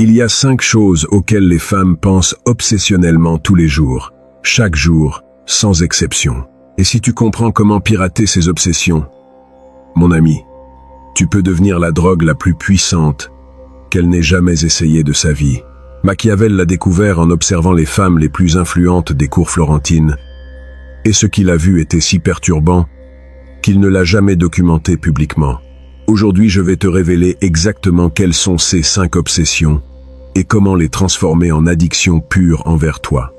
Il y a 5 choses auxquelles les femmes pensent obsessionnellement tous les jours, chaque jour, sans exception. Et si tu comprends comment pirater ces obsessions, mon ami, tu peux devenir la drogue la plus puissante qu'elle n'ait jamais essayée de sa vie. Machiavel l'a découvert en observant les femmes les plus influentes des cours florentines, et ce qu'il a vu était si perturbant qu'il ne l'a jamais documenté publiquement. Aujourd'hui, je vais te révéler exactement quelles sont ces 5 obsessions et comment les transformer en addiction pure envers toi.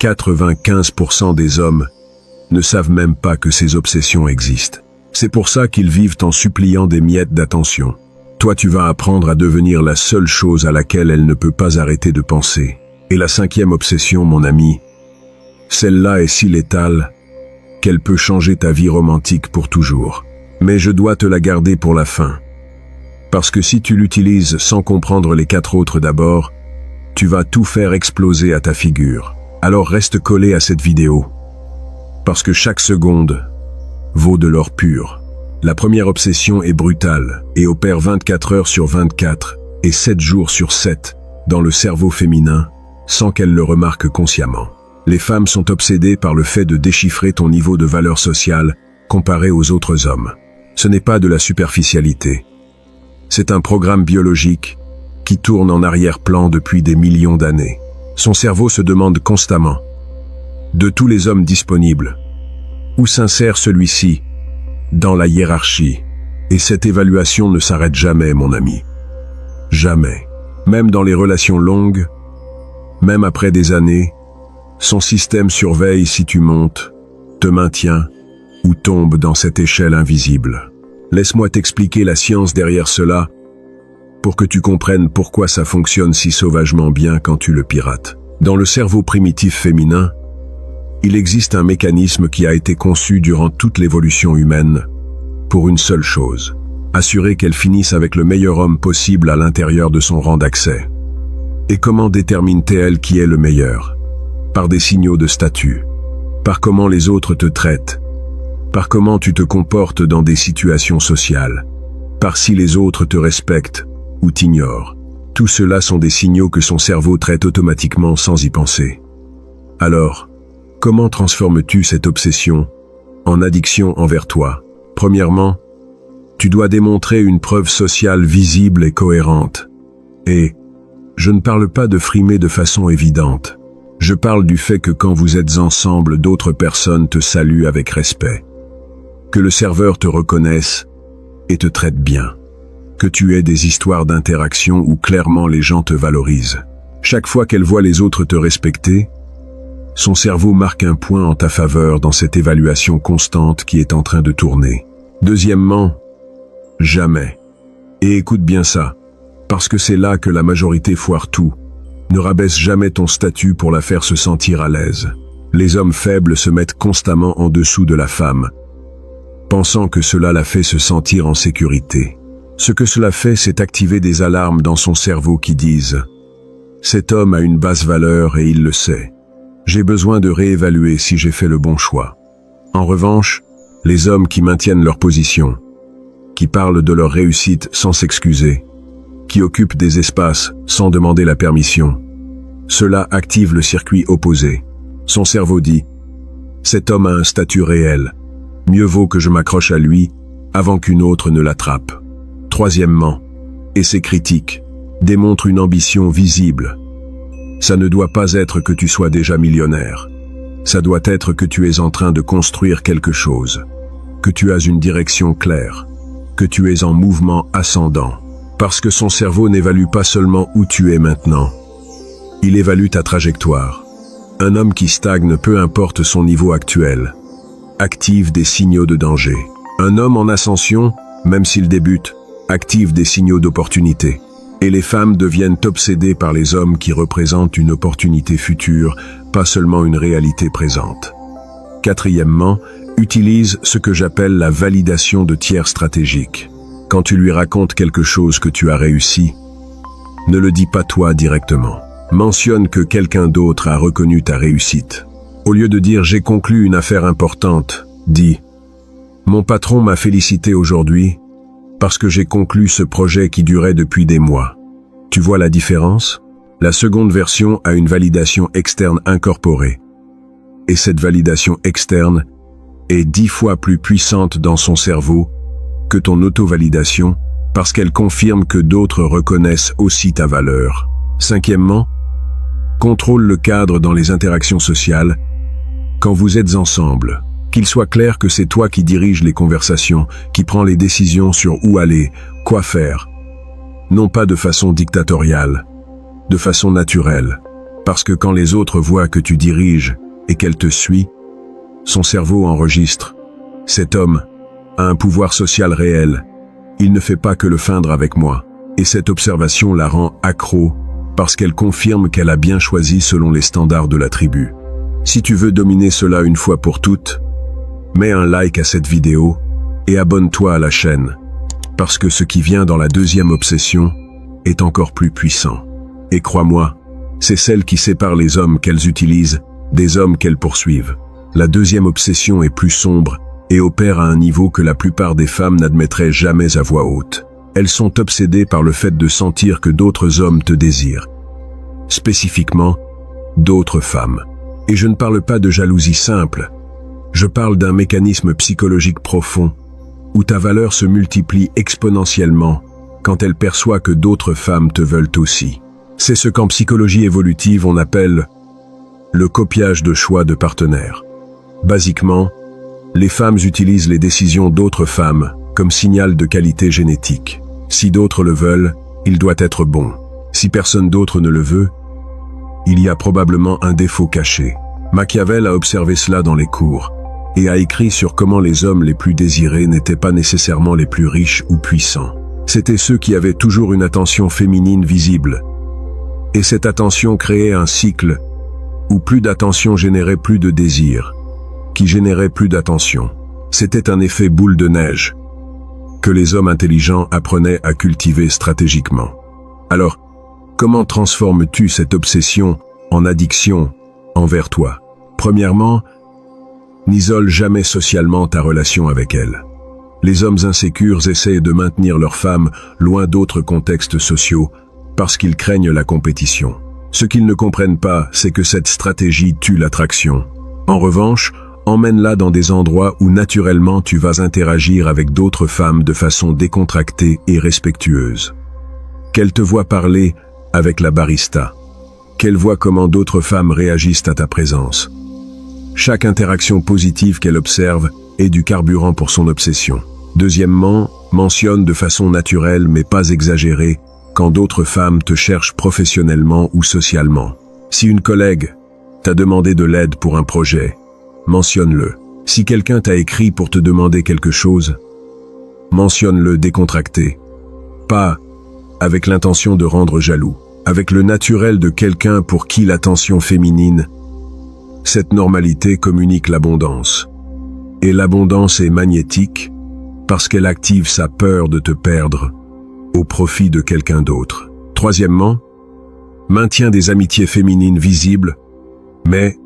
95% des hommes ne savent même pas que ces obsessions existent. C'est pour ça qu'ils vivent en suppliant des miettes d'attention. Toi, tu vas apprendre à devenir la seule chose à laquelle elle ne peut pas arrêter de penser. Et la 5e obsession, mon ami, celle-là est si létale qu'elle peut changer ta vie romantique pour toujours. Mais je dois te la garder pour la fin. Parce que si tu l'utilises sans comprendre les 4 autres d'abord, tu vas tout faire exploser à ta figure. Alors reste collé à cette vidéo. Parce que chaque seconde vaut de l'or pur. La première obsession est brutale et opère 24 heures sur 24 et 7 jours sur 7 dans le cerveau féminin sans qu'elle le remarque consciemment. Les femmes sont obsédées par le fait de déchiffrer ton niveau de valeur sociale comparé aux autres hommes. Ce n'est pas de la superficialité. C'est un programme biologique qui tourne en arrière-plan depuis des millions d'années. Son cerveau se demande constamment, de tous les hommes disponibles, où s'insère celui-ci dans la hiérarchie? Et cette évaluation ne s'arrête jamais, mon ami. Jamais. Même dans les relations longues, même après des années, son système surveille si tu montes, te maintiens ou tombes dans cette échelle invisible. Laisse-moi t'expliquer la science derrière cela pour que tu comprennes pourquoi ça fonctionne si sauvagement bien quand tu le pirates. Dans le cerveau primitif féminin, il existe un mécanisme qui a été conçu durant toute l'évolution humaine pour une seule chose, assurer qu'elle finisse avec le meilleur homme possible à l'intérieur de son rang d'accès. Et comment détermine-t-elle qui est le meilleur? Par des signaux de statut, par comment les autres te traitent, par comment tu te comportes dans des situations sociales, par si les autres te respectent ou t'ignorent. Tout cela sont des signaux que son cerveau traite automatiquement sans y penser. Alors, comment transformes-tu cette obsession en addiction envers toi? Premièrement, tu dois démontrer une preuve sociale visible et cohérente. Et je ne parle pas de frimer de façon évidente. Je parle du fait que quand vous êtes ensemble, d'autres personnes te saluent avec respect. Que le serveur te reconnaisse et te traite bien. Que tu aies des histoires d'interaction où clairement les gens te valorisent. Chaque fois qu'elle voit les autres te respecter, son cerveau marque un point en ta faveur dans cette évaluation constante qui est en train de tourner. Deuxièmement, jamais. Et écoute bien ça, parce que c'est là que la majorité foire tout. Ne rabaisse jamais ton statut pour la faire se sentir à l'aise. Les hommes faibles se mettent constamment en dessous de la femme, pensant que cela la fait se sentir en sécurité. Ce que cela fait, c'est activer des alarmes dans son cerveau qui disent « Cet homme a une basse valeur et il le sait. J'ai besoin de réévaluer si j'ai fait le bon choix. » En revanche, les hommes qui maintiennent leur position, qui parlent de leur réussite sans s'excuser, qui occupent des espaces sans demander la permission, cela active le circuit opposé. Son cerveau dit « Cet homme a un statut réel. Mieux vaut que je m'accroche à lui avant qu'une autre ne l'attrape. » Troisièmement, et c'est critique, démontre une ambition visible. Ça ne doit pas être que tu sois déjà millionnaire. Ça doit être que tu es en train de construire quelque chose, que tu as une direction claire, que tu es en mouvement ascendant. Parce que son cerveau n'évalue pas seulement où tu es maintenant. Il évalue ta trajectoire. Un homme qui stagne, peu importe son niveau actuel, active des signaux de danger. Un homme en ascension, même s'il débute, active des signaux d'opportunité. Et les femmes deviennent obsédées par les hommes qui représentent une opportunité future, pas seulement une réalité présente. Quatrièmement, utilise ce que j'appelle la validation de tiers stratégique. Quand tu lui racontes quelque chose que tu as réussi, ne le dis pas toi directement. Mentionne que quelqu'un d'autre a reconnu ta réussite. Au lieu de dire « j'ai conclu une affaire importante », dis « mon patron m'a félicité aujourd'hui parce que j'ai conclu ce projet qui durait depuis des mois. » Tu vois la différence? La seconde version a une validation externe incorporée. Et cette validation externe est 10 fois plus puissante dans son cerveau que ton auto-validation parce qu'elle confirme que d'autres reconnaissent aussi ta valeur. Cinquièmement, contrôle le cadre dans les interactions sociales. Quand vous êtes ensemble, qu'il soit clair que c'est toi qui dirige les conversations, qui prend les décisions sur où aller, quoi faire. Non pas de façon dictatoriale, de façon naturelle. Parce que quand les autres voient que tu diriges et qu'elle te suit, son cerveau enregistre. Cet homme a un pouvoir social réel. Il ne fait pas que le feindre avec moi. Et cette observation la rend accro parce qu'elle confirme qu'elle a bien choisi selon les standards de la tribu. Si tu veux dominer cela une fois pour toutes, mets un like à cette vidéo et abonne-toi à la chaîne. Parce que ce qui vient dans la deuxième obsession est encore plus puissant. Et crois-moi, c'est celle qui sépare les hommes qu'elles utilisent des hommes qu'elles poursuivent. La deuxième obsession est plus sombre et opère à un niveau que la plupart des femmes n'admettraient jamais à voix haute. Elles sont obsédées par le fait de sentir que d'autres hommes te désirent. Spécifiquement, d'autres femmes. Et je ne parle pas de jalousie simple. Je parle d'un mécanisme psychologique profond où ta valeur se multiplie exponentiellement quand elle perçoit que d'autres femmes te veulent aussi. C'est ce qu'en psychologie évolutive on appelle le copiage de choix de partenaires. Basiquement, les femmes utilisent les décisions d'autres femmes comme signal de qualité génétique. Si d'autres le veulent, il doit être bon. Si personne d'autre ne le veut, il y a probablement un défaut caché. Machiavel a observé cela dans les cours et a écrit sur comment les hommes les plus désirés n'étaient pas nécessairement les plus riches ou puissants. C'étaient ceux qui avaient toujours une attention féminine visible. Et cette attention créait un cycle où plus d'attention générait plus de désir, qui générait plus d'attention. C'était un effet boule de neige que les hommes intelligents apprenaient à cultiver stratégiquement. Alors, comment transformes-tu cette obsession en addiction envers toi? Premièrement, n'isole jamais socialement ta relation avec elle. Les hommes insécures essaient de maintenir leurs femmes loin d'autres contextes sociaux parce qu'ils craignent la compétition. Ce qu'ils ne comprennent pas, c'est que cette stratégie tue l'attraction. En revanche, emmène-la dans des endroits où naturellement tu vas interagir avec d'autres femmes de façon décontractée et respectueuse. Qu'elle te voit parler avec la barista. Qu'elle voit comment d'autres femmes réagissent à ta présence. Chaque interaction positive qu'elle observe est du carburant pour son obsession. Deuxièmement, mentionne de façon naturelle mais pas exagérée quand d'autres femmes te cherchent professionnellement ou socialement. Si une collègue t'a demandé de l'aide pour un projet, mentionne-le. Si quelqu'un t'a écrit pour te demander quelque chose, mentionne-le décontracté. Pas avec l'intention de rendre jaloux, avec le naturel de quelqu'un pour qui l'attention féminine. Cette normalité communique l'abondance. Et l'abondance est magnétique parce qu'elle active sa peur de te perdre au profit de quelqu'un d'autre. Troisièmement, maintiens des amitiés féminines visibles, mais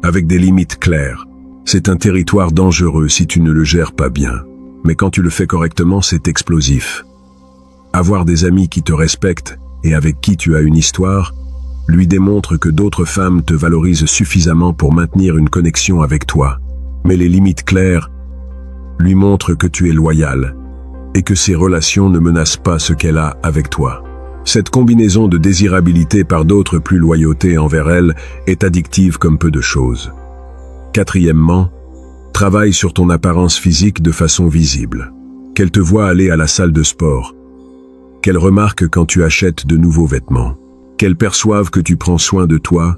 avec des limites claires. C'est un territoire dangereux si tu ne le gères pas bien. Mais quand tu le fais correctement, c'est explosif. Avoir des amis qui te respectent et avec qui tu as une histoire, lui démontre que d'autres femmes te valorisent suffisamment pour maintenir une connexion avec toi. Mais les limites claires lui montrent que tu es loyal et que ces relations ne menacent pas ce qu'elle a avec toi. Cette combinaison de désirabilité par d'autres plus loyauté envers elle est addictive comme peu de choses. Quatrièmement, travaille sur ton apparence physique de façon visible. Qu'elle te voie aller à la salle de sport. Qu'elle remarque quand tu achètes de nouveaux vêtements. Qu'elle perçoive que tu prends soin de toi,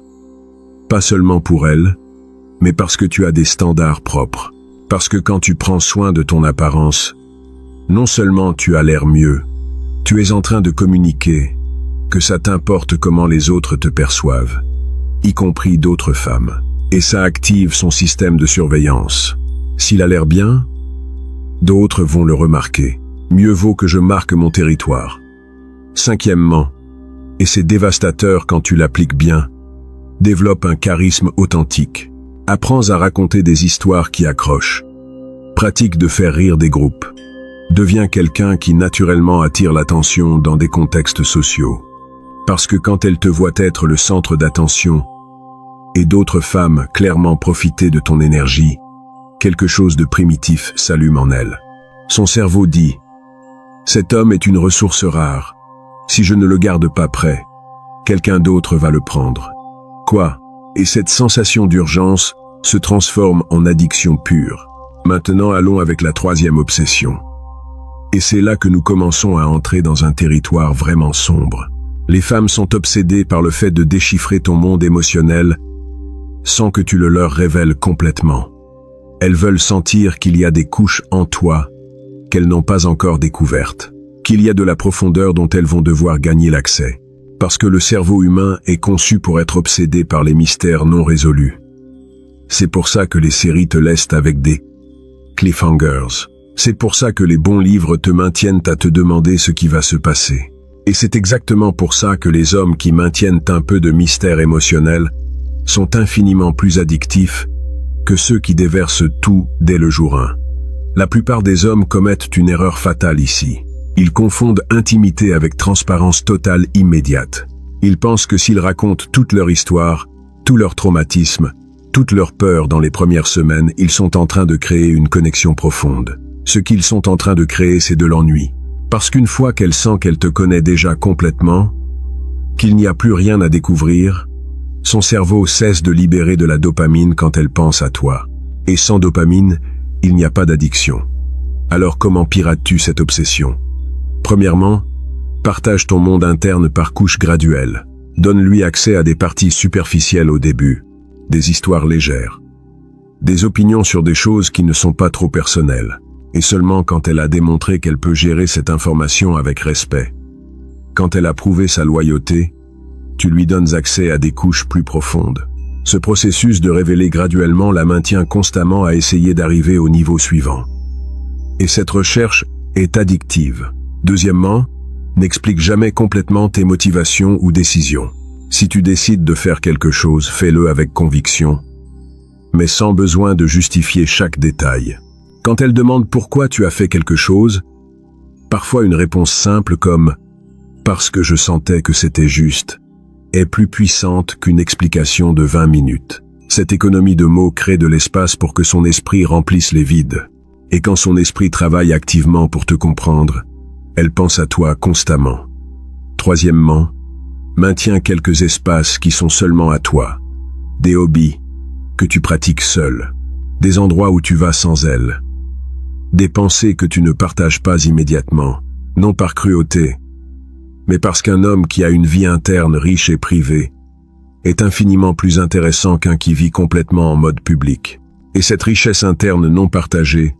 pas seulement pour elle, mais parce que tu as des standards propres. Parce que quand tu prends soin de ton apparence, non seulement tu as l'air mieux, tu es en train de communiquer que ça t'importe comment les autres te perçoivent, y compris d'autres femmes. Et ça active son système de surveillance. S'il a l'air bien, d'autres vont le remarquer. Mieux vaut que je marque mon territoire. Cinquièmement, et c'est dévastateur quand tu l'appliques bien, développe un charisme authentique. Apprends à raconter des histoires qui accrochent. Pratique de faire rire des groupes. Deviens quelqu'un qui naturellement attire l'attention dans des contextes sociaux. Parce que quand elle te voit être le centre d'attention, et d'autres femmes clairement profiter de ton énergie, quelque chose de primitif s'allume en elle. Son cerveau dit « Cet homme est une ressource rare. Si je ne le garde pas prêt, quelqu'un d'autre va le prendre. » Quoi? Et cette sensation d'urgence se transforme en addiction pure. Maintenant, allons avec la troisième obsession. Et c'est là que nous commençons à entrer dans un territoire vraiment sombre. Les femmes sont obsédées par le fait de déchiffrer ton monde émotionnel sans que tu le leur révèles complètement. Elles veulent sentir qu'il y a des couches en toi qu'elles n'ont pas encore découvertes, qu'il y a de la profondeur dont elles vont devoir gagner l'accès. Parce que le cerveau humain est conçu pour être obsédé par les mystères non résolus. C'est pour ça que les séries te laissent avec des cliffhangers. C'est pour ça que les bons livres te maintiennent à te demander ce qui va se passer. Et c'est exactement pour ça que les hommes qui maintiennent un peu de mystère émotionnel sont infiniment plus addictifs que ceux qui déversent tout dès le jour 1. La plupart des hommes commettent une erreur fatale ici. Ils confondent intimité avec transparence totale immédiate. Ils pensent que s'ils racontent toute leur histoire, tout leur traumatisme, toute leur peur dans les premières semaines, ils sont en train de créer une connexion profonde. Ce qu'ils sont en train de créer, c'est de l'ennui. Parce qu'une fois qu'elle sent qu'elle te connaît déjà complètement, qu'il n'y a plus rien à découvrir, son cerveau cesse de libérer de la dopamine quand elle pense à toi. Et sans dopamine, il n'y a pas d'addiction. Alors comment pirates-tu cette obsession? Premièrement, partage ton monde interne par couches graduelles. Donne-lui accès à des parties superficielles au début, des histoires légères, des opinions sur des choses qui ne sont pas trop personnelles, et seulement quand elle a démontré qu'elle peut gérer cette information avec respect. Quand elle a prouvé sa loyauté, tu lui donnes accès à des couches plus profondes. Ce processus de révéler graduellement la maintient constamment à essayer d'arriver au niveau suivant. Et cette recherche est addictive. Deuxièmement, n'explique jamais complètement tes motivations ou décisions. Si tu décides de faire quelque chose, fais-le avec conviction, mais sans besoin de justifier chaque détail. Quand elle demande pourquoi tu as fait quelque chose, parfois une réponse simple comme « parce que je sentais que c'était juste » est plus puissante qu'une explication de 20 minutes. Cette économie de mots crée de l'espace pour que son esprit remplisse les vides. Et quand son esprit travaille activement pour te comprendre, elle pense à toi constamment. Troisièmement, maintiens quelques espaces qui sont seulement à toi. Des hobbies que tu pratiques seul. Des endroits où tu vas sans elle. Des pensées que tu ne partages pas immédiatement, non par cruauté, mais parce qu'un homme qui a une vie interne riche et privée est infiniment plus intéressant qu'un qui vit complètement en mode public. Et cette richesse interne non partagée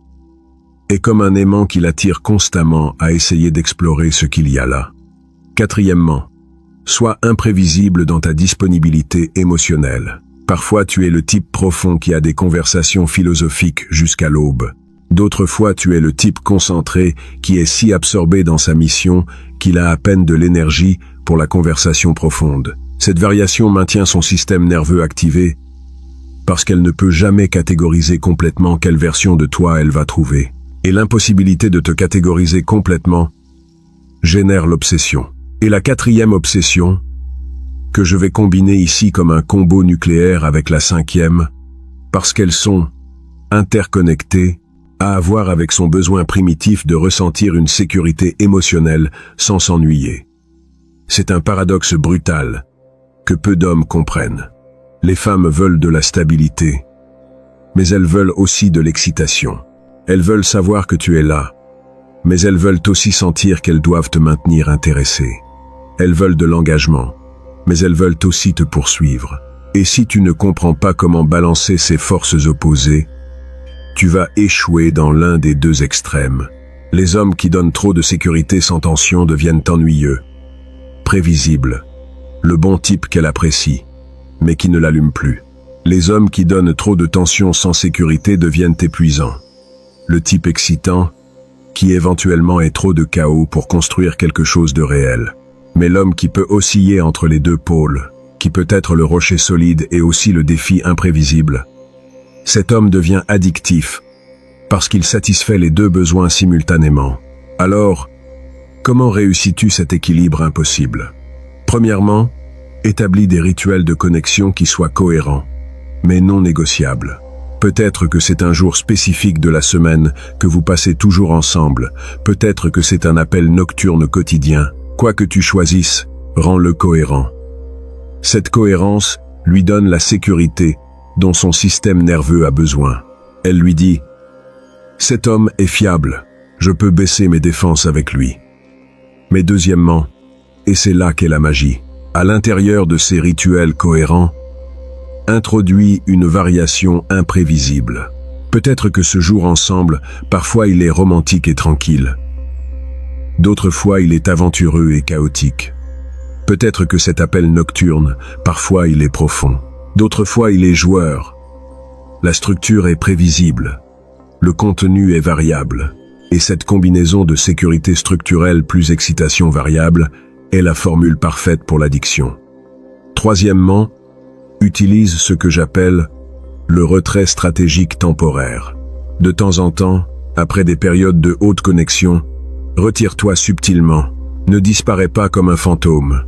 est comme un aimant qui l'attire constamment à essayer d'explorer ce qu'il y a là. Quatrièmement, sois imprévisible dans ta disponibilité émotionnelle. Parfois tu es le type profond qui a des conversations philosophiques jusqu'à l'aube. D'autres fois tu es le type concentré qui est si absorbé dans sa mission qu'il a à peine de l'énergie pour la conversation profonde. Cette variation maintient son système nerveux activé parce qu'elle ne peut jamais catégoriser complètement quelle version de toi elle va trouver. Et l'impossibilité de te catégoriser complètement génère l'obsession. Et la quatrième obsession, que je vais combiner ici comme un combo nucléaire avec la cinquième, parce qu'elles sont interconnectées, a à voir avec son besoin primitif de ressentir une sécurité émotionnelle sans s'ennuyer. C'est un paradoxe brutal que peu d'hommes comprennent. Les femmes veulent de la stabilité, mais elles veulent aussi de l'excitation. Elles veulent savoir que tu es là, mais elles veulent aussi sentir qu'elles doivent te maintenir intéressé. Elles veulent de l'engagement, mais elles veulent aussi te poursuivre. Et si tu ne comprends pas comment balancer ces forces opposées, tu vas échouer dans l'un des deux extrêmes. Les hommes qui donnent trop de sécurité sans tension deviennent ennuyeux, prévisibles, le bon type qu'elle apprécie, mais qui ne l'allume plus. Les hommes qui donnent trop de tension sans sécurité deviennent épuisants. Le type excitant, qui éventuellement est trop de chaos pour construire quelque chose de réel. Mais l'homme qui peut osciller entre les deux pôles, qui peut être le rocher solide et aussi le défi imprévisible, cet homme devient addictif, parce qu'il satisfait les deux besoins simultanément. Alors, comment réussis-tu cet équilibre impossible? Premièrement, établis des rituels de connexion qui soient cohérents, mais non négociables. Peut-être que c'est un jour spécifique de la semaine que vous passez toujours ensemble, peut-être que c'est un appel nocturne quotidien. Quoi que tu choisisses, rends-le cohérent. Cette cohérence lui donne la sécurité dont son système nerveux a besoin. Elle lui dit « Cet homme est fiable, je peux baisser mes défenses avec lui. » Mais deuxièmement, et c'est là qu'est la magie, à l'intérieur de ces rituels cohérents, introduit une variation imprévisible. Peut-être que ce jour ensemble, parfois il est romantique et tranquille. D'autres fois il est aventureux et chaotique. Peut-être que cet appel nocturne, parfois il est profond. D'autres fois il est joueur. La structure est prévisible. Le contenu est variable. Et cette combinaison de sécurité structurelle plus excitation variable est la formule parfaite pour l'addiction. Troisièmement, utilise ce que j'appelle le retrait stratégique temporaire. De temps en temps, après des périodes de haute connexion, retire-toi subtilement. Ne disparais pas comme un fantôme.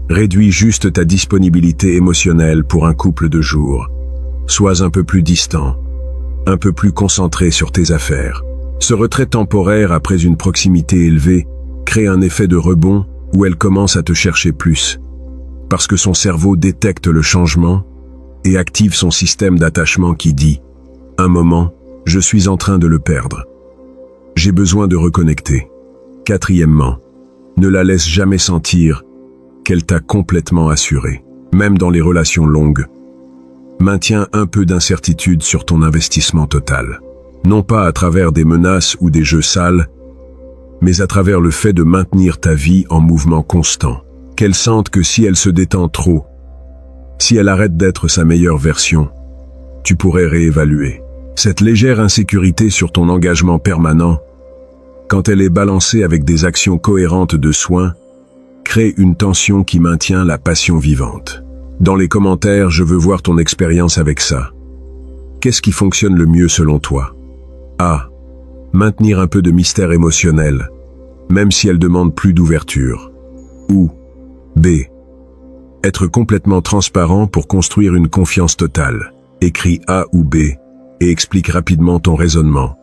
Réduis juste ta disponibilité émotionnelle pour un couple de jours. Sois un peu plus distant, un peu plus concentré sur tes affaires. Ce retrait temporaire après une proximité élevée crée un effet de rebond où elle commence à te chercher plus, parce que son cerveau détecte le changement et active son système d'attachement qui dit « Un moment, je suis en train de le perdre. J'ai besoin de reconnecter. » Quatrièmement, ne la laisse jamais sentir qu'elle t'a complètement assuré, même dans les relations longues. Maintiens un peu d'incertitude sur ton investissement total. Non pas à travers des menaces ou des jeux sales, mais à travers le fait de maintenir ta vie en mouvement constant. Qu'elle sente que si elle se détend trop, si elle arrête d'être sa meilleure version, tu pourrais réévaluer. Cette légère insécurité sur ton engagement permanent, quand elle est balancée avec des actions cohérentes de soins, crée une tension qui maintient la passion vivante. Dans les commentaires, je veux voir ton expérience avec ça. Qu'est-ce qui fonctionne le mieux selon toi? A. Maintenir un peu de mystère émotionnel, même si elle demande plus d'ouverture. Ou B. Être complètement transparent pour construire une confiance totale. Écris A ou B et explique rapidement ton raisonnement.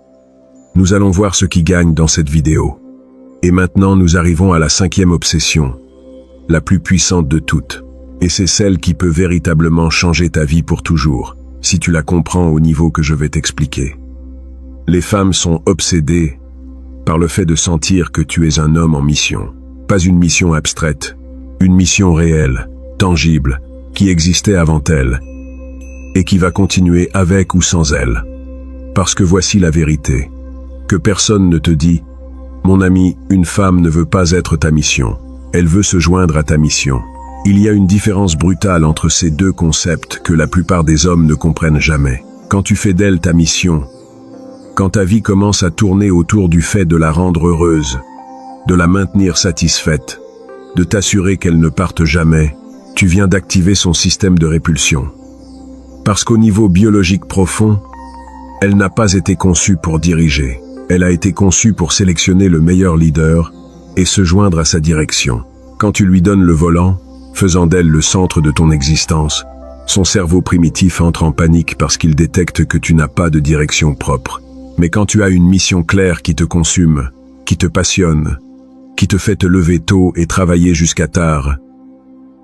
Nous allons voir ce qui gagne dans cette vidéo. Et maintenant nous arrivons à la 5e obsession, la plus puissante de toutes. Et c'est celle qui peut véritablement changer ta vie pour toujours, si tu la comprends au niveau que je vais t'expliquer. Les femmes sont obsédées par le fait de sentir que tu es un homme en mission. Pas une mission abstraite, une mission réelle, tangible, qui existait avant elle, et qui va continuer avec ou sans elle. Parce que voici la vérité, que personne ne te dit « Mon ami, une femme ne veut pas être ta mission, elle veut se joindre à ta mission ». Il y a une différence brutale entre ces deux concepts que la plupart des hommes ne comprennent jamais. Quand tu fais d'elle ta mission, quand ta vie commence à tourner autour du fait de la rendre heureuse, de la maintenir satisfaite, de t'assurer qu'elle ne parte jamais, tu viens d'activer son système de répulsion. Parce qu'au niveau biologique profond, elle n'a pas été conçue pour diriger. Elle a été conçue pour sélectionner le meilleur leader et se joindre à sa direction. Quand tu lui donnes le volant, faisant d'elle le centre de ton existence, son cerveau primitif entre en panique parce qu'il détecte que tu n'as pas de direction propre. Mais quand tu as une mission claire qui te consume, qui te passionne, qui te fait te lever tôt et travailler jusqu'à tard,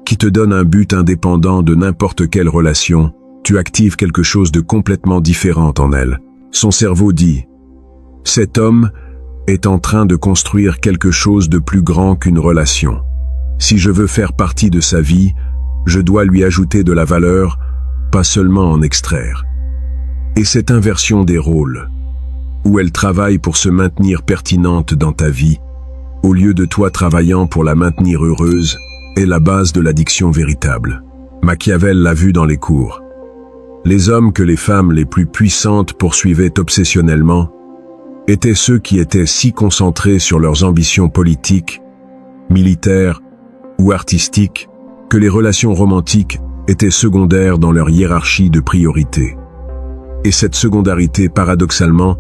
qui te donne un but indépendant de n'importe quelle relation, tu actives quelque chose de complètement différent en elle. Son cerveau dit « Cet homme est en train de construire quelque chose de plus grand qu'une relation. Si je veux faire partie de sa vie, je dois lui ajouter de la valeur, pas seulement en extraire. » Et cette inversion des rôles, où elle travaille pour se maintenir pertinente dans ta vie, au lieu de toi travaillant pour la maintenir heureuse, est la base de l'addiction véritable. Machiavel l'a vu dans les cours. Les hommes que les femmes les plus puissantes poursuivaient obsessionnellement étaient ceux qui étaient si concentrés sur leurs ambitions politiques, militaires ou artistiques que les relations romantiques étaient secondaires dans leur hiérarchie de priorité. Et cette secondarité, paradoxalement,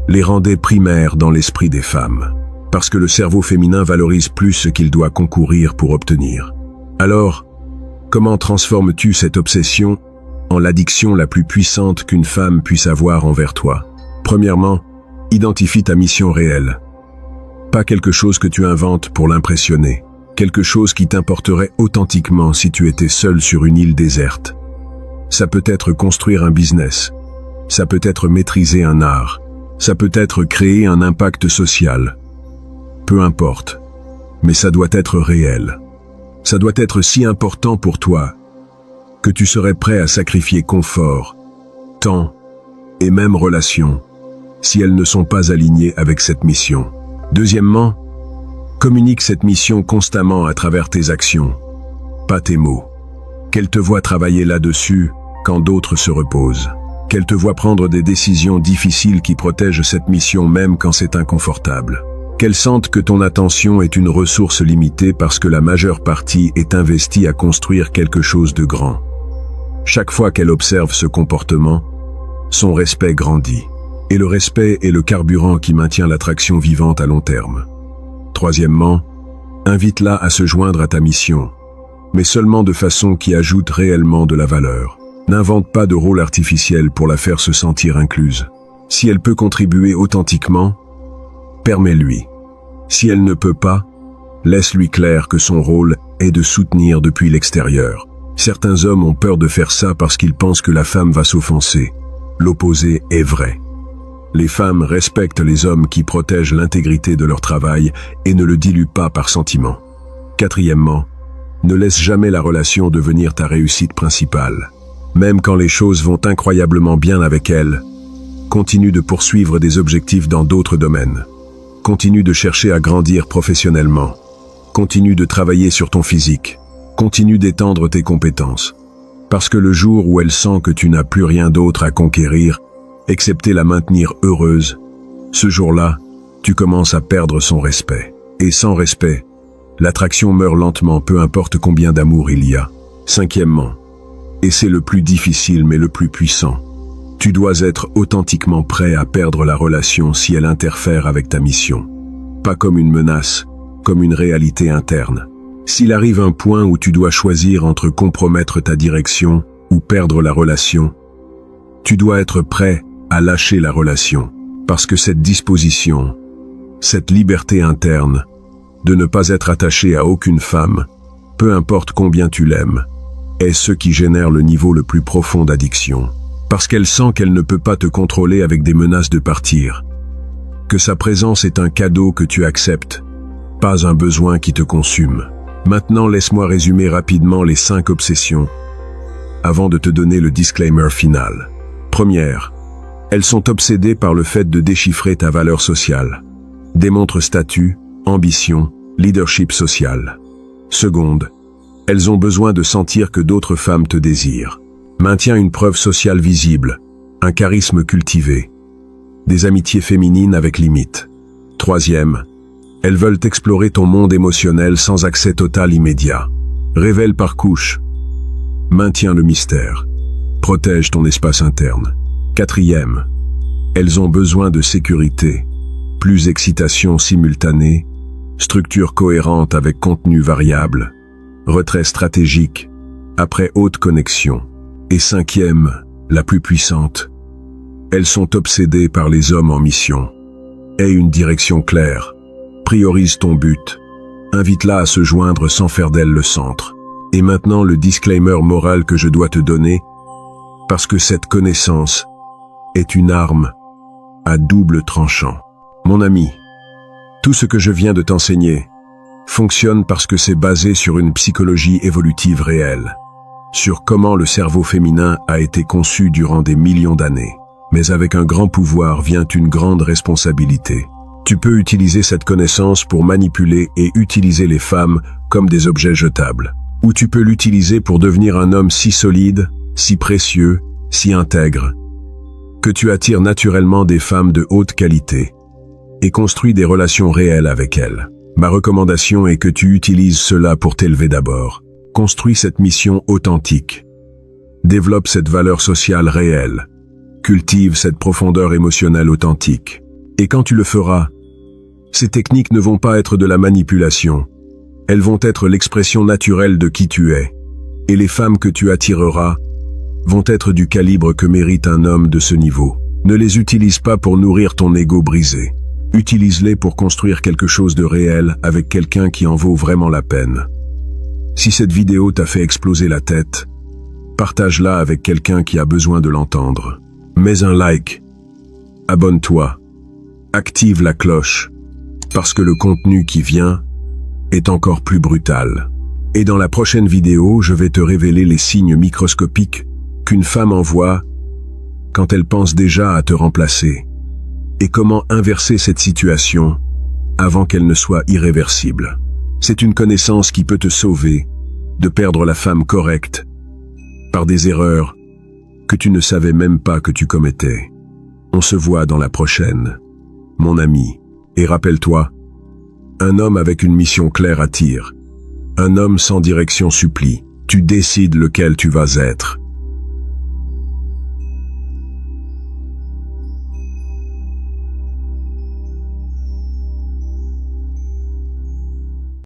les rendait primaires dans l'esprit des femmes. parce que le cerveau féminin valorise plus ce qu'il doit concourir pour obtenir. Alors, comment transformes-tu cette obsession en l'addiction la plus puissante qu'une femme puisse avoir envers toi? Premièrement, identifie ta mission réelle. Pas quelque chose que tu inventes pour l'impressionner, quelque chose qui t'importerait authentiquement si tu étais seul sur une île déserte. Ça peut être construire un business, ça peut être maîtriser un art, ça peut être créer un impact social. Peu importe, mais ça doit être réel. Ça doit être si important pour toi que tu serais prêt à sacrifier confort, temps et même relations si elles ne sont pas alignées avec cette mission. Deuxièmement, communique cette mission constamment à travers tes actions, pas tes mots. Qu'elle te voie travailler là-dessus quand d'autres se reposent. Qu'elle te voie prendre des décisions difficiles qui protègent cette mission même quand c'est inconfortable. Qu'elle sente que ton attention est une ressource limitée parce que la majeure partie est investie à construire quelque chose de grand. Chaque fois qu'elle observe ce comportement, son respect grandit. Et le respect est le carburant qui maintient l'attraction vivante à long terme. Troisièmement, invite-la à se joindre à ta mission, mais seulement de façon qui ajoute réellement de la valeur. N'invente pas de rôle artificiel pour la faire se sentir incluse. Si elle peut contribuer authentiquement, permets-lui. Si elle ne peut pas, laisse-lui clair que son rôle est de soutenir depuis l'extérieur. Certains hommes ont peur de faire ça parce qu'ils pensent que la femme va s'offenser. L'opposé est vrai. Les femmes respectent les hommes qui protègent l'intégrité de leur travail et ne le diluent pas par sentiment. Quatrièmement, ne laisse jamais la relation devenir ta réussite principale. Même quand les choses vont incroyablement bien avec elle, continue de poursuivre des objectifs dans d'autres domaines. Continue de chercher à grandir professionnellement. Continue de travailler sur ton physique. Continue d'étendre tes compétences. Parce que le jour où elle sent que tu n'as plus rien d'autre à conquérir, excepté la maintenir heureuse, ce jour-là, tu commences à perdre son respect. Et sans respect, l'attraction meurt lentement, peu importe combien d'amour il y a. Cinquièmement, et c'est le plus difficile mais le plus puissant, tu dois être authentiquement prêt à perdre la relation si elle interfère avec ta mission. Pas comme une menace, comme une réalité interne. S'il arrive un point où tu dois choisir entre compromettre ta direction ou perdre la relation, tu dois être prêt à lâcher la relation, parce que cette disposition, cette liberté interne, de ne pas être attaché à aucune femme, peu importe combien tu l'aimes, est ce qui génère le niveau le plus profond d'addiction. Parce qu'elle sent qu'elle ne peut pas te contrôler avec des menaces de partir, que sa présence est un cadeau que tu acceptes, pas un besoin qui te consume. Maintenant, laisse-moi résumer rapidement les 5 obsessions, avant de te donner le disclaimer final. Première, elles sont obsédées par le fait de déchiffrer ta valeur sociale. Démontre statut, ambition, leadership social. Seconde, elles ont besoin de sentir que d'autres femmes te désirent. Maintiens une preuve sociale visible, un charisme cultivé, des amitiés féminines avec limite. Troisième, elles veulent explorer ton monde émotionnel sans accès total immédiat. Révèle par couche. Maintiens le mystère. Protège ton espace interne. Quatrième, elles ont besoin de sécurité, plus excitation simultanée, structure cohérente avec contenu variable, retrait stratégique, après haute connexion. Et cinquième, la plus puissante, elles sont obsédées par les hommes en mission. Aie une direction claire, priorise ton but, invite-la à se joindre sans faire d'elle le centre. Et maintenant le disclaimer moral que je dois te donner, parce que cette connaissance est une arme à double tranchant. Mon ami, tout ce que je viens de t'enseigner fonctionne parce que c'est basé sur une psychologie évolutive réelle, sur comment le cerveau féminin a été conçu durant des millions d'années. Mais avec un grand pouvoir vient une grande responsabilité. Tu peux utiliser cette connaissance pour manipuler et utiliser les femmes comme des objets jetables. Ou tu peux l'utiliser pour devenir un homme si solide, si précieux, si intègre, que tu attires naturellement des femmes de haute qualité et construis des relations réelles avec elles. Ma recommandation est que tu utilises cela pour t'élever d'abord. Construis cette mission authentique. Développe cette valeur sociale réelle. Cultive cette profondeur émotionnelle authentique. Et quand tu le feras, Ces techniques ne vont pas être de la manipulation. Elles vont être l'expression naturelle de qui tu es. Et les femmes que tu attireras vont être du calibre que mérite un homme de ce niveau. Ne les utilise pas pour nourrir ton ego brisé. Utilise-les pour construire quelque chose de réel avec quelqu'un qui en vaut vraiment la peine. Si cette vidéo t'a fait exploser la tête, partage-la avec quelqu'un qui a besoin de l'entendre. Mets un like, abonne-toi, active la cloche, parce que le contenu qui vient est encore plus brutal. Et dans la prochaine vidéo, je vais te révéler les signes microscopiques qu'une femme envoie quand elle pense déjà à te remplacer, et comment inverser cette situation avant qu'elle ne soit irréversible. C'est une connaissance qui peut te sauver de perdre la femme correcte par des erreurs que tu ne savais même pas que tu commettais. On se voit dans la prochaine, mon ami. Et rappelle-toi, un homme avec une mission claire attire. Un homme sans direction supplie. Tu décides lequel tu vas être.